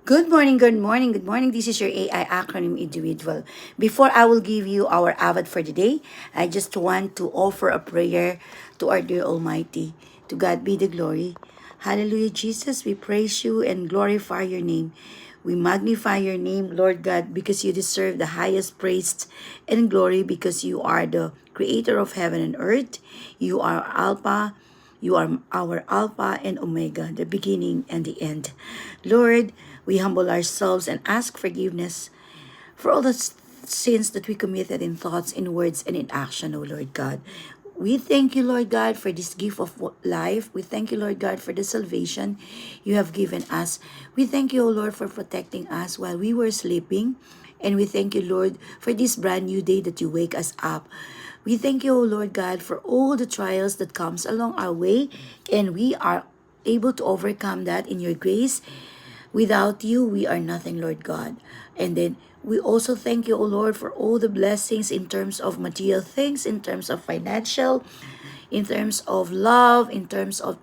Good morning, good morning, good morning. This is your AI acronym individual. Before I will give you our avid for the day, I just want to offer a prayer to our dear Almighty. To God be the glory. Hallelujah, Jesus. We praise you and glorify your name. We magnify your name, Lord God, because you deserve the highest praise and glory because you are the creator of heaven and earth. You are Alpha. You are our Alpha and Omega, the beginning and the end. Lord, we humble ourselves and ask forgiveness for all the sins that we committed in thoughts, in words, and in action, O Lord God. We thank you, Lord God, for this gift of life. We thank you, Lord God, for the salvation you have given us. We thank you, O Lord, for protecting us while we were sleeping. And we thank you, Lord, for this brand new day that you wake us up. We thank you, O Lord God, for all the trials that comes along our way. And we are able to overcome that in your grace. Without you, we are nothing, Lord God. And then we also thank you, O Lord, for all the blessings in terms of material things, in terms of financial, in terms of love, in terms of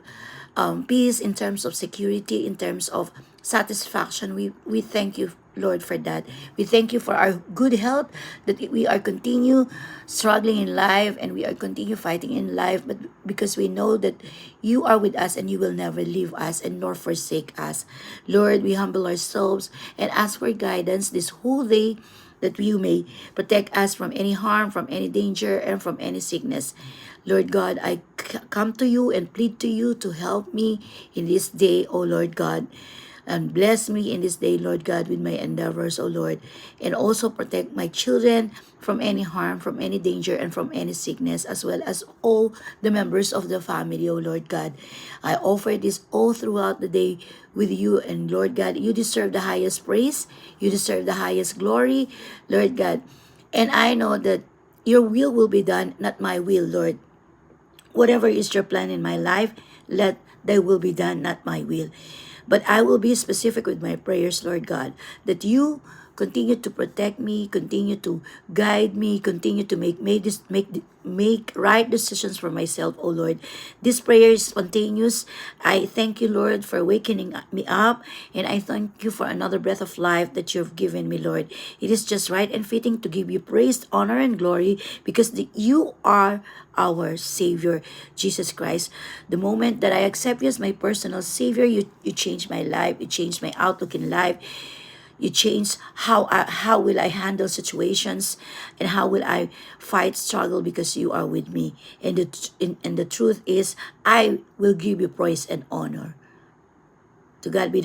peace, in terms of security, in terms of satisfaction. We thank you, Lord, for that. We thank you for our good health, that we are continue struggling in life and we are continue fighting in life, but because we know that you are with us and you will never leave us and nor forsake us. Lord, we humble ourselves and ask for guidance this whole day, that you may protect us from any harm, from any danger, and from any sickness. Lord God, I come to you and plead to you to help me in this day, O Lord God. And bless me in this day, Lord God, with my endeavors, O Lord. And also protect my children from any harm, from any danger, and from any sickness, as well as all the members of the family, O Lord God. I offer this all throughout the day with you. And Lord God, you deserve the highest praise. You deserve the highest glory, Lord God. And I know that your will be done, not my will, Lord. Whatever is your plan in my life, let thy will be done, not my will. But I will be specific with my prayers, Lord God, that you continue to protect me, continue to guide me, continue to make right decisions for myself, oh Lord. This prayer is spontaneous. I thank you, Lord, for waking me up, and I thank you for another breath of life that you've given me, Lord. It is just right and fitting to give you praise, honor, and glory because you are our Savior, Jesus Christ. The moment that I accept you as my personal Savior, you changed my life, you changed my outlook in life. You change how will I handle situations and how will I fight struggle because you are with me. And the truth is, I will give you praise and honor. To God be